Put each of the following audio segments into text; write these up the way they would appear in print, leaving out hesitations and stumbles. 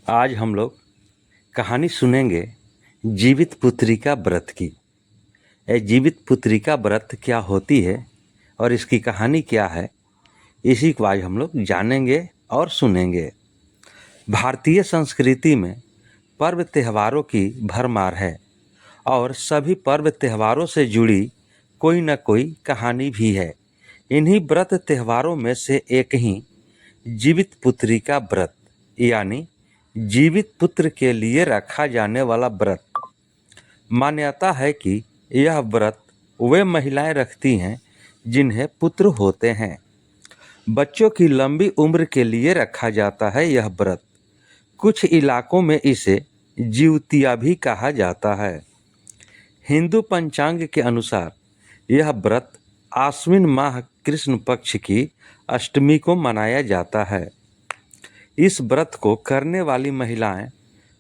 आज हम लोग कहानी सुनेंगे जीवित पुत्रिका व्रत की। यह जीवित पुत्रिका व्रत क्या होती है और इसकी कहानी क्या है, इसी को आज हम लोग जानेंगे और सुनेंगे। भारतीय संस्कृति में पर्व त्योहारों की भरमार है और सभी पर्व त्योहारों से जुड़ी कोई न कोई कहानी भी है। इन्हीं व्रत त्योहारों में से एक ही जीवित पुत्रिका व्रत यानी जीवित पुत्र के लिए रखा जाने वाला व्रत। मान्यता है कि यह व्रत वे महिलाएं रखती हैं जिन्हें पुत्र होते हैं। बच्चों की लंबी उम्र के लिए रखा जाता है यह व्रत। कुछ इलाकों में इसे जीवतिया भी कहा जाता है। हिंदू पंचांग के अनुसार यह व्रत आश्विन माह कृष्ण पक्ष की अष्टमी को मनाया जाता है। इस व्रत को करने वाली महिलाएं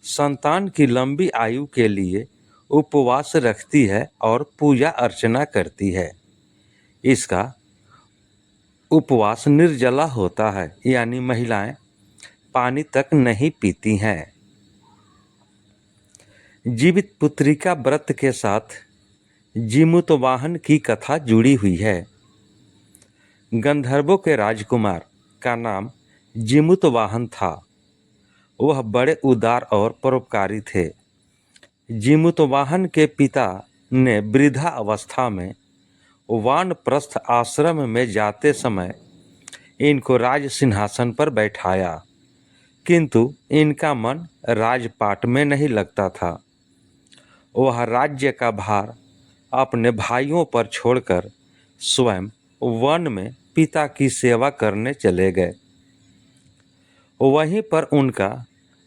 संतान की लंबी आयु के लिए उपवास रखती है और पूजा अर्चना करती है। इसका उपवास निर्जला होता है यानी महिलाएं पानी तक नहीं पीती हैं। जीवित पुत्रिका व्रत के साथ जीमूतवाहन की कथा जुड़ी हुई है। गंधर्वों के राजकुमार का नाम जीमूतवाहन था। वह बड़े उदार और परोपकारी थे। जीमूतवाहन के पिता ने वृद्धा अवस्था में वानप्रस्थ आश्रम में जाते समय इनको राज सिंहासन पर बैठाया, किंतु इनका मन राजपाट में नहीं लगता था। वह राज्य का भार अपने भाइयों पर छोड़कर स्वयं वन में पिता की सेवा करने चले गए। वहीं पर उनका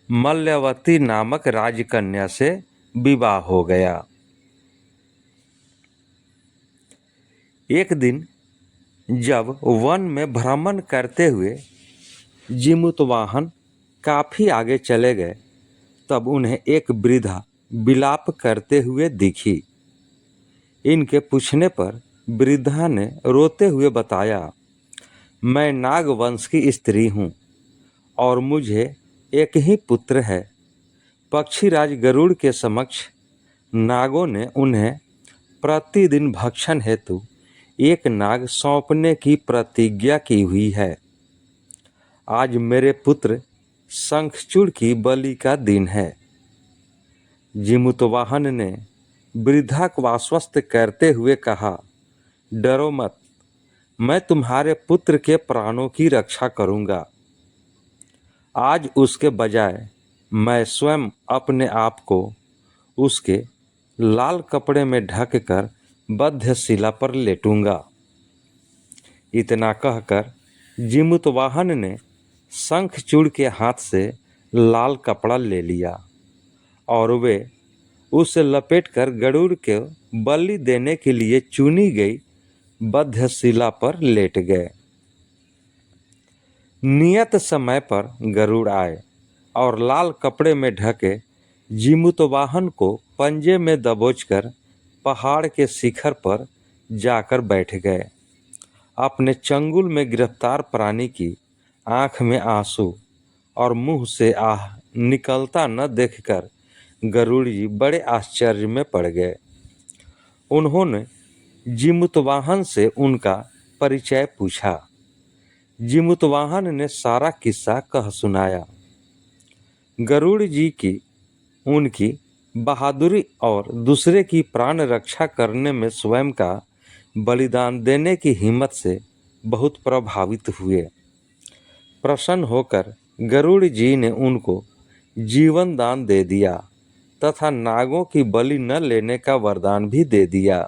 मल्यवती नामक राजकन्या से विवाह हो गया। एक दिन जब वन में भ्रमण करते हुए जीमूतवाहन काफ़ी आगे चले गए, तब उन्हें एक वृद्धा विलाप करते हुए दिखी। इनके पूछने पर वृद्धा ने रोते हुए बताया, मैं नागवंश की स्त्री हूँ और मुझे एक ही पुत्र है। पक्षीराज गरुड़ के समक्ष नागों ने उन्हें प्रतिदिन भक्षण हेतु एक नाग सौंपने की प्रतिज्ञा की हुई है। आज मेरे पुत्र शंखचूड़ की बलि का दिन है। जीमूतवाहन ने वृद्धा को आश्वस्त करते हुए कहा, डरो मत, मैं तुम्हारे पुत्र के प्राणों की रक्षा करूंगा। आज उसके बजाय मैं स्वयं अपने आप को उसके लाल कपड़े में ढक कर बद्धशिला पर लेटूंगा। इतना कहकर जीमूतवाहन ने शंखचूड़ के हाथ से लाल कपड़ा ले लिया और वे उसे लपेटकर गरुड़ के बलि देने के लिए चुनी गई बद्धशिला पर लेट गए। नियत समय पर गरुड़ आए और लाल कपड़े में ढके जीमूतवाहन को पंजे में दबोचकर पहाड़ के शिखर पर जाकर बैठ गए। अपने चंगुल में गिरफ्तार प्राणी की आंख में आंसू और मुंह से आह निकलता न देखकर गरुड़ जी बड़े आश्चर्य में पड़ गए। उन्होंने जीमूतवाहन से उनका परिचय पूछा। जीमूतवाहन ने सारा किस्सा कह सुनाया। गरुड़ जी की उनकी बहादुरी और दूसरे की प्राण रक्षा करने में स्वयं का बलिदान देने की हिम्मत से बहुत प्रभावित हुए। प्रसन्न होकर गरुड़ जी ने उनको जीवन दान दे दिया तथा नागों की बलि न लेने का वरदान भी दे दिया।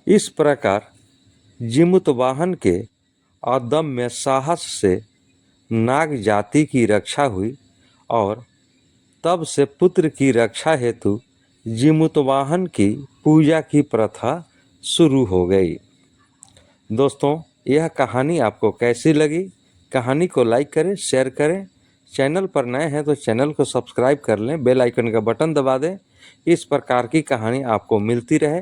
इस प्रकार जीमूतवाहन के अदम्य साहस से नाग जाति की रक्षा हुई और तब से पुत्र की रक्षा हेतु जीमूतवाहन की पूजा की प्रथा शुरू हो गई। दोस्तों, यह कहानी आपको कैसी लगी? कहानी को लाइक करें, शेयर करें। चैनल पर नए हैं तो चैनल को सब्सक्राइब कर लें, बेल आइकन का बटन दबा दें। इस प्रकार की कहानी आपको मिलती रहे।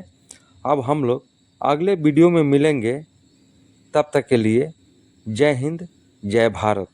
अब हम लोग अगले वीडियो में मिलेंगे। तब तक के लिए जय हिंद, जय भारत।